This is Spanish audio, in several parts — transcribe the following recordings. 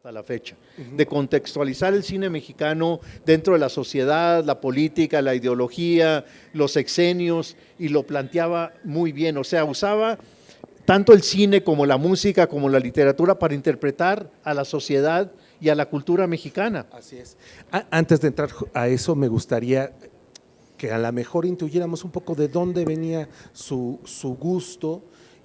hasta la fecha, de contextualizar el cine mexicano dentro de la sociedad, la política, la ideología, los sexenios, y lo planteaba muy bien. O sea, usaba tanto el cine como la música, como la literatura para interpretar a la sociedad y a la cultura mexicana. Así es. Antes de entrar a eso, me gustaría que a lo mejor intuyéramos un poco de dónde venía su gusto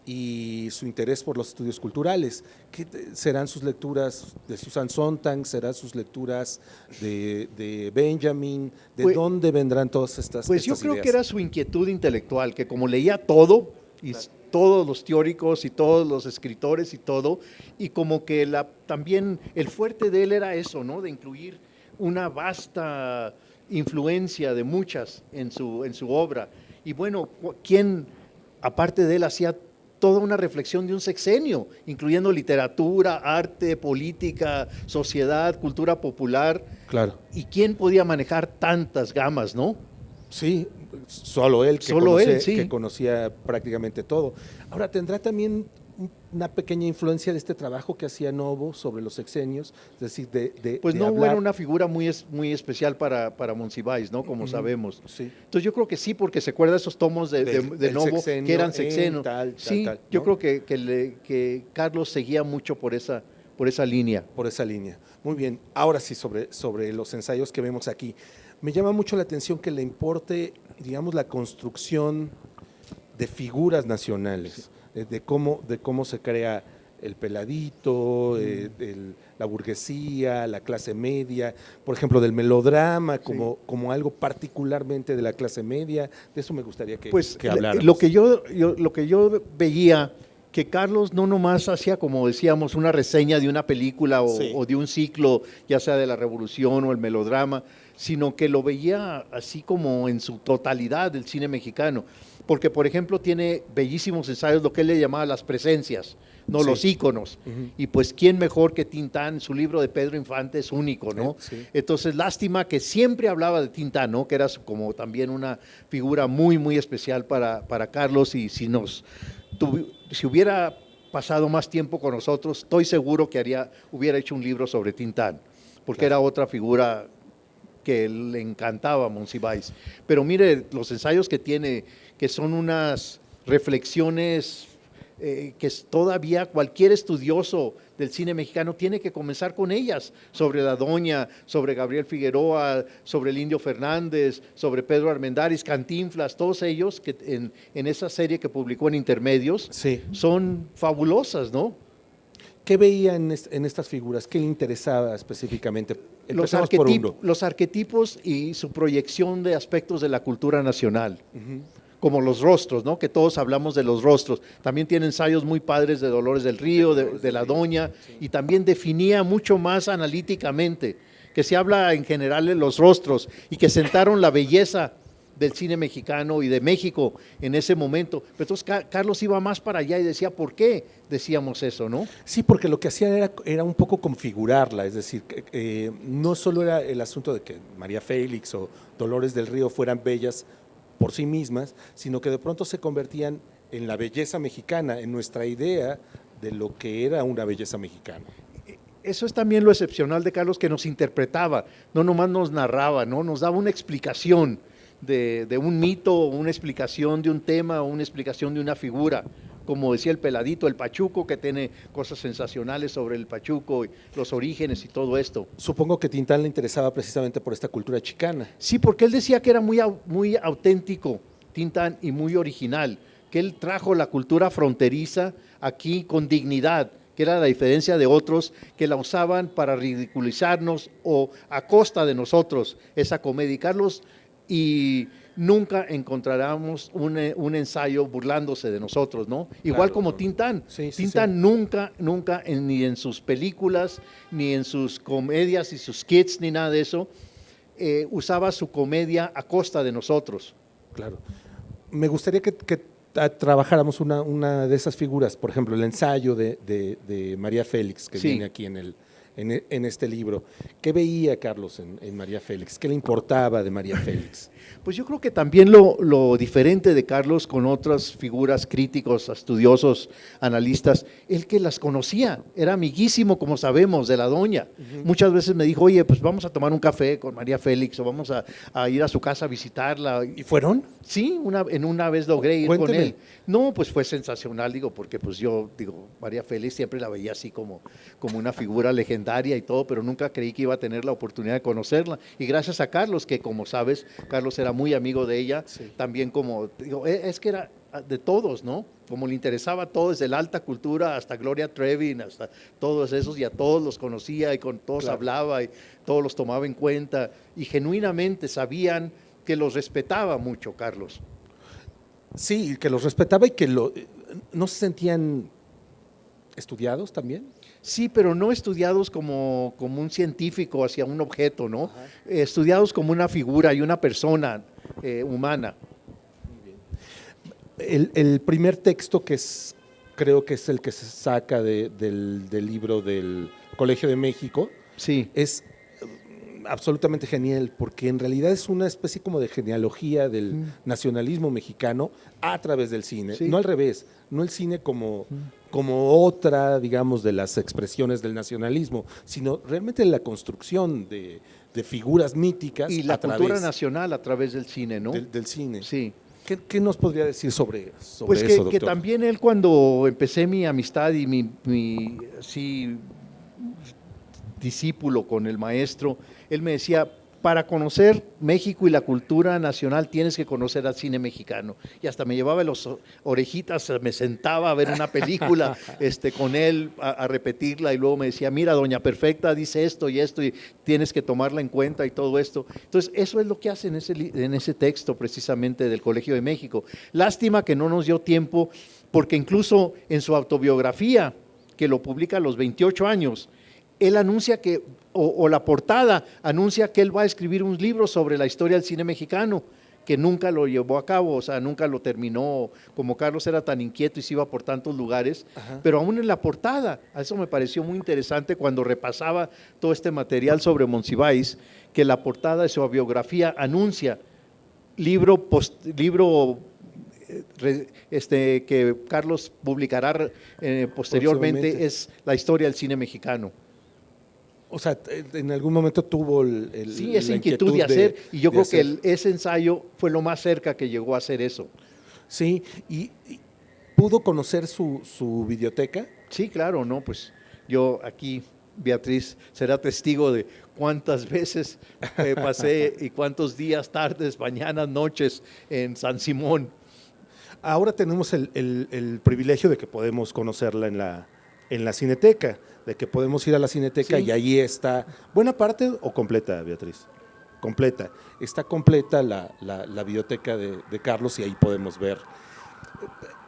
y su interés por los estudios culturales. ¿Qué serán sus lecturas de Susan Sontag? ¿Serán sus lecturas de Benjamin? ¿De dónde vendrán todas estas Pues estas yo creo ideas? que era su inquietud intelectual, que como leía todo, y todos los teóricos y todos los escritores y todo, y como que también el fuerte de él era eso, ¿no? De incluir una vasta influencia de muchas en su obra. Y bueno, ¿quién, aparte de él, hacía toda una reflexión de un sexenio, incluyendo literatura, arte, política, sociedad, cultura popular? Claro. ¿Y quién podía manejar tantas gamas, no? Sí, solo él, que conocía prácticamente todo. Ahora, ¿tendrá también una pequeña influencia de este trabajo que hacía Novo sobre los sexenios? Es decir, pues de Novo hablar... era una figura muy especial para Monsiváis, ¿no? Como sabemos. Sí. Entonces yo creo que sí, porque se acuerda esos tomos de Novo que eran sexenios. Sí, ¿no? Yo creo que Carlos seguía mucho por esa línea. Por esa línea. Muy bien. Ahora sí, sobre los ensayos que vemos aquí. Me llama mucho la atención que le importe, digamos, la construcción de figuras nacionales, de cómo se crea el peladito, la burguesía, la clase media, por ejemplo, del melodrama como algo particularmente de la clase media. De eso me gustaría que habláramos. Lo que yo veía, que Carlos no nomás hacía, como decíamos, una reseña de una película o de un ciclo, ya sea de la Revolución o el melodrama, sino que lo veía así como en su totalidad del cine mexicano. Porque, por ejemplo, tiene bellísimos ensayos, lo que él le llamaba las presencias, no los íconos. Y pues, ¿quién mejor que Tintán? Su libro de Pedro Infante es único, ¿no? Entonces, lástima que siempre hablaba de Tintán, ¿no? Que era como también una figura muy especial para Carlos, y si hubiera pasado más tiempo con nosotros, estoy seguro que hubiera hecho un libro sobre Tintán, porque era otra figura que le encantaba a Monsiváis. Pero mire, los ensayos que tiene, que son unas reflexiones que todavía cualquier estudioso del cine mexicano tiene que comenzar con ellas, sobre la Doña, sobre Gabriel Figueroa, sobre el Indio Fernández, sobre Pedro Armendáriz, Cantinflas, todos ellos que en esa serie que publicó en Intermedios, son fabulosas, ¿no? ¿Qué veía en estas figuras? ¿Qué le interesaba específicamente? Los arquetipos y su proyección de aspectos de la cultura nacional. Como los rostros, ¿no? Que todos hablamos de los rostros. También tiene ensayos muy padres de Dolores del Río, de la Doña, y también definía mucho más analíticamente, que se habla en general de los rostros y que sentaron la belleza del cine mexicano y de México en ese momento. Pero entonces Carlos iba más para allá y decía, ¿por qué decíamos eso, no? Sí, porque lo que hacía era un poco configurarla, es decir, no solo era el asunto de que María Félix o Dolores del Río fueran bellas por sí mismas, sino que de pronto se convertían en la belleza mexicana, en nuestra idea de lo que era una belleza mexicana. Eso es también lo excepcional de Carlos, que nos interpretaba, no nomás nos narraba, ¿no? Nos daba una explicación de un mito, una explicación de un tema, una explicación de una figura. Como decía el Peladito, el Pachuco, que tiene cosas sensacionales sobre el Pachuco, y los orígenes y todo esto. Supongo que Tintán le interesaba precisamente por esta cultura chicana. Sí, porque él decía que era muy auténtico, Tintán, y muy original, que él trajo la cultura fronteriza aquí con dignidad, que era la diferencia de otros que la usaban para ridiculizarnos o a costa de nosotros, esa comedia. Y Carlos, y nunca encontráramos un ensayo burlándose de nosotros, ¿no? Igual como Tintán. Tintán nunca, ni en sus películas, ni en sus comedias y sus skits, ni nada de eso, usaba su comedia a costa de nosotros. Claro. Me gustaría que trabajáramos una de esas figuras, por ejemplo, el ensayo de María Félix, que viene aquí en en este libro. ¿Qué veía Carlos en María Félix? ¿Qué le importaba de María Félix? Pues yo creo que también lo diferente de Carlos con otras figuras críticos, estudiosos, analistas, él que las conocía, era amiguísimo, como sabemos, de la doña. Muchas veces me dijo, oye, pues vamos a tomar un café con María Félix o vamos a ir a su casa a visitarla. ¿Y fueron? Sí, una vez logré ir Cuénteme. con él. No, pues fue sensacional, digo, porque pues yo, digo, María Félix siempre la veía así como una figura legendaria y todo, pero nunca creí que iba a tener la oportunidad de conocerla. Y gracias a Carlos, que como sabes, Carlos era muy amigo de ella, Sí. también como, digo, es que era de todos, ¿no? Como le interesaba todo, desde la alta cultura hasta Gloria Trevi, hasta todos esos, y a todos los conocía y con todos Claro. hablaba y todos los tomaba en cuenta y genuinamente sabían que los respetaba mucho, Carlos. Sí, que los respetaba y que no se sentían estudiados también. Sí, pero no estudiados como un científico hacia un objeto, ¿no? Estudiados como una figura y una persona humana. El primer texto creo que es el que se saca del libro del Colegio de México, Sí, es absolutamente genial, porque en realidad es una especie como de genealogía del nacionalismo mexicano a través del cine, Sí. no al revés, no el cine como otra, digamos, de las expresiones del nacionalismo, sino realmente la construcción de figuras míticas y la a cultura través nacional a través del cine, ¿no? del cine. Sí. ¿Qué nos podría decir sobre Pues eso, que doctor? también él cuando empecé mi amistad y mi sí, discípulo con el maestro, él me decía, para conocer México y la cultura nacional tienes que conocer al cine mexicano. Y hasta me llevaba las orejitas, me sentaba a ver una película con él, a repetirla, y luego me decía, mira, Doña Perfecta dice esto y tienes que tomarla en cuenta y todo esto. Entonces, eso es lo que hace en ese texto precisamente del Colegio de México. Lástima que no nos dio tiempo, porque incluso en su autobiografía, que lo publica a los 28 años, él anuncia que, o la portada anuncia que él va a escribir un libro sobre la historia del cine mexicano, que nunca lo llevó a cabo, o sea, nunca lo terminó, como Carlos era tan inquieto y se iba por tantos lugares, pero aún en la portada, a eso me pareció muy interesante cuando repasaba todo este material sobre Monsiváis, que la portada de su biografía anuncia libro que Carlos publicará posteriormente, Próximamente. es la historia del cine mexicano. O sea, en algún momento tuvo Sí, esa la inquietud de hacer, y yo de creo que hacer. ese ensayo fue lo más cerca que llegó a hacer eso. Sí, y pudo conocer su videoteca. Sí, claro, no, pues yo aquí, Beatriz, será testigo de cuántas veces pasé y cuántos días, tardes, mañanas, noches en San Simón. Ahora tenemos el privilegio de que podemos conocerla en la Cineteca, de que podemos ir a la Cineteca Sí. y ahí está, buena parte o completa, Beatriz. Completa. Está completa la biblioteca de Carlos y ahí podemos ver.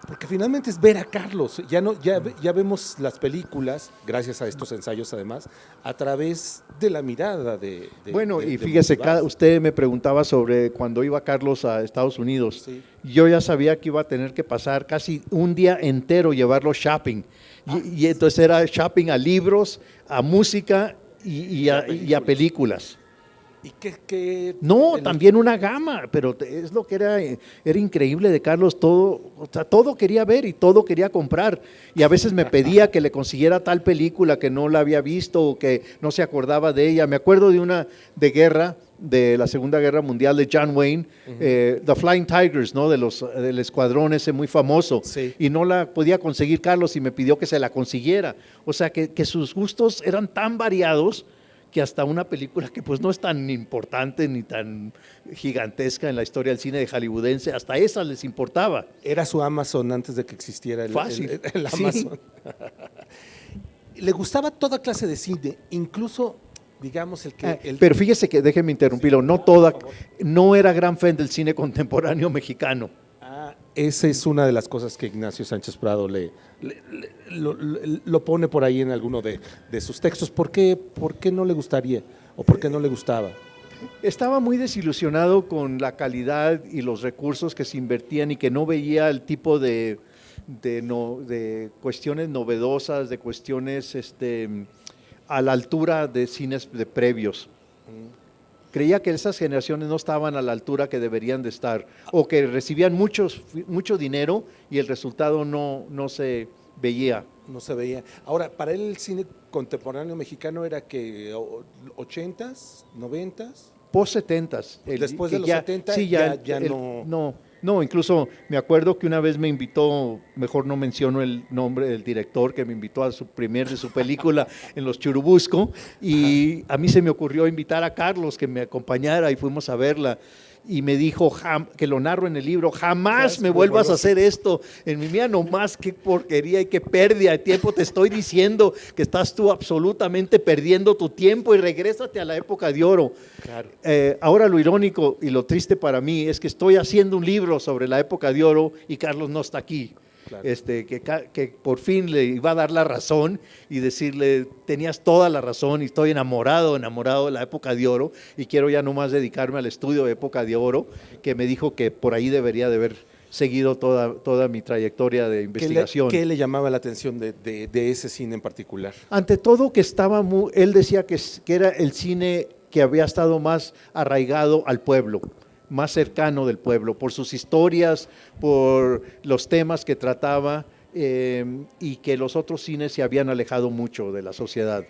Porque finalmente es ver a Carlos. Ya vemos las películas, gracias a estos ensayos además, a través de la mirada de Bueno, y de fíjese, Monsiváis. usted me preguntaba sobre cuando iba Carlos a Estados Unidos. Sí. Yo ya sabía que iba a tener que pasar casi un día entero llevarlo shopping. Y entonces era shopping a libros, a música y a películas. ¿Y qué No, también una gama, pero es lo que era increíble de Carlos, todo, o sea, todo quería ver y todo quería comprar. Y a veces me pedía que le consiguiera tal película que no la había visto o que no se acordaba de ella. Me acuerdo de una de guerra, de la Segunda Guerra Mundial de John Wayne, The Flying Tigers, ¿no? Del escuadrón ese muy famoso. Sí. Y no la podía conseguir Carlos y me pidió que se la consiguiera. O sea, que sus gustos eran tan variados que hasta una película que pues no es tan importante ni tan gigantesca en la historia del cine de hollywoodense, hasta esa les importaba. Era su Amazon antes de que existiera Fácil. el Sí. Amazon. Le gustaba toda clase de cine, incluso, digamos, Pero fíjese que, déjeme interrumpirlo, no era gran fan del cine contemporáneo mexicano. Esa es una de las cosas que Ignacio Sánchez Prado lo pone por ahí en alguno de sus textos. ¿Por qué no le gustaría o por qué no le gustaba? Estaba muy desilusionado con la calidad y los recursos que se invertían y que no veía el tipo de cuestiones novedosas, de cuestiones a la altura de cines de previos. Creía que esas generaciones no estaban a la altura que deberían de estar, o que recibían mucho dinero y el resultado no se veía. No se veía. Ahora, para él el cine contemporáneo mexicano era que 80s, 90s. Post 70s. Después de los 70 sí, ya no. No, incluso me acuerdo que una vez me invitó, mejor no menciono el nombre del director, que me invitó a su de su película en Los Churubusco, y a mí se me ocurrió invitar a Carlos que me acompañara y fuimos a verla. Y me dijo, que lo narro en el libro, jamás me vuelvas a hacer esto en mi vida, nomás qué porquería y qué pérdida de tiempo. Te estoy diciendo que estás tú absolutamente perdiendo tu tiempo y regrésate a la época de oro. Claro. Ahora lo irónico y lo triste para mí es que estoy haciendo un libro sobre la época de oro y Carlos no está aquí. Claro. Que por fin le iba a dar la razón y decirle, tenías toda la razón y estoy enamorado de la época de oro y quiero ya nomás dedicarme al estudio de época de oro, que me dijo que por ahí debería de haber seguido toda mi trayectoria de investigación. ¿Qué le llamaba la atención de ese cine en particular? Ante todo que él decía que era el cine que había estado más arraigado al pueblo, más cercano del pueblo, por sus historias, por los temas que trataba, y que los otros cines se habían alejado mucho de la sociedad.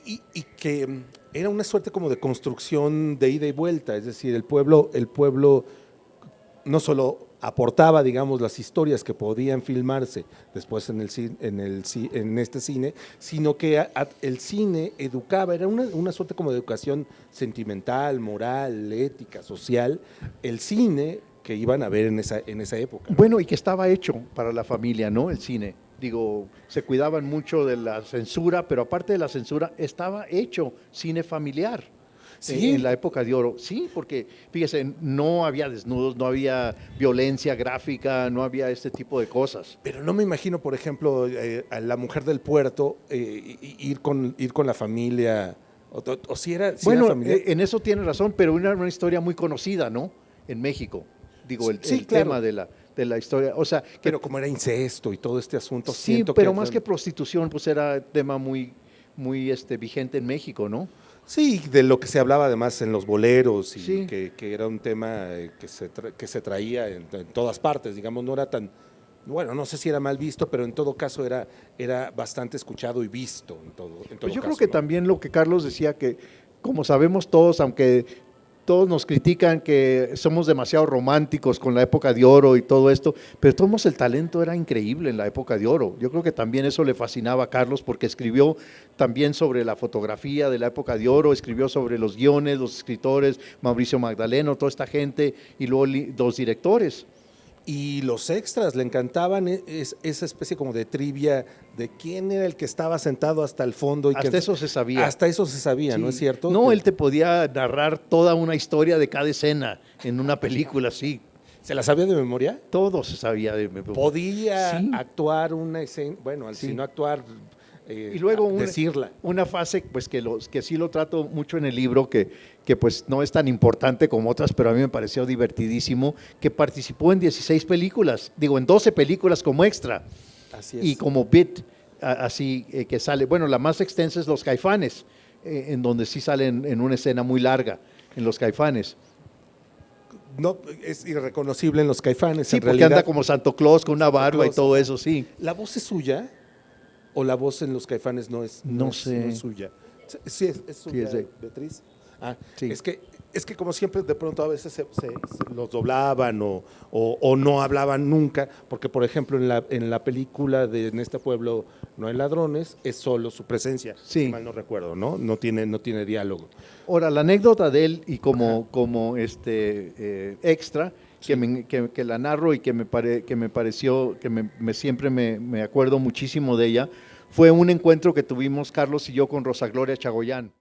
Y que era una suerte como de construcción de ida y vuelta, es decir, el pueblo no solo aportaba, digamos, las historias que podían filmarse después en este cine, sino que el cine educaba, era una suerte como de educación sentimental, moral, ética, social, el cine que iban a ver en esa época. Bueno, y que estaba hecho para la familia, ¿no? El cine. Digo, se cuidaban mucho de la censura, pero aparte de la censura, estaba hecho cine familiar. Sí. En la época de oro, sí, porque fíjese, no había desnudos, no había violencia gráfica, no había este tipo de cosas. Pero no me imagino, por ejemplo, a la mujer del puerto ir con la familia, o si era Bueno, familiar. En eso tiene razón, pero era una historia muy conocida, ¿no? En México, digo, el claro. tema de la historia, o sea… Pero como era incesto y todo este asunto, sí, siento pero que más que prostitución, pues era tema muy vigente en México, ¿no? sí, de lo que se hablaba además en los boleros y Sí. que era un tema que se traía en todas partes, digamos, no era tan, bueno, no sé si era mal visto, pero en todo caso era bastante escuchado y visto en todo Pues yo caso, creo que ¿no? también lo que Carlos decía, que como sabemos todos, aunque todos nos critican que somos demasiado románticos con la época de oro y todo esto, pero todos el talento era increíble en la época de oro. Yo creo que también eso le fascinaba a Carlos porque escribió también sobre la fotografía de la época de oro, escribió sobre los guiones, los escritores, Mauricio Magdaleno, toda esta gente, y luego los directores. Y los extras le encantaban esa especie como de trivia de quién era el que estaba sentado hasta el fondo. Hasta eso se sabía. Hasta eso se sabía, Sí. ¿no es cierto? No, él te podía narrar toda una historia de cada escena en una película, sí. ¿Se la sabía de memoria? Todo se sabía de memoria. Podía Sí. actuar una escena, bueno, Sí. si no actuar, Y luego decirla. una fase pues que sí lo trato mucho en el libro, que pues no es tan importante como otras, pero a mí me pareció divertidísimo, que participó en 16 películas, digo en 12 películas como extra. Así es. Y como bit, así que sale, bueno, la más extensa es Los Caifanes, en donde sí salen en una escena muy larga, en Los Caifanes. No, es irreconocible en los Caifanes, Sí, en porque realidad. anda como Santo Claus con una barba y Claus, todo ajá. eso, sí. ¿La voz es suya? ¿O la voz en los Caifanes no es? No es- sé. No es suya. Sí, es suya, es de- Beatriz. Ah, Sí. es que como siempre de pronto a veces se los doblaban o no hablaban nunca, porque por ejemplo en la película de En este pueblo no hay ladrones, es solo su presencia, Sí. si mal no recuerdo, ¿no? No tiene diálogo. Ahora, la anécdota de él y como extra, que la narro y que me pareció, siempre me acuerdo muchísimo de ella, fue un encuentro que tuvimos Carlos y yo con Rosa Gloria Chagoyán.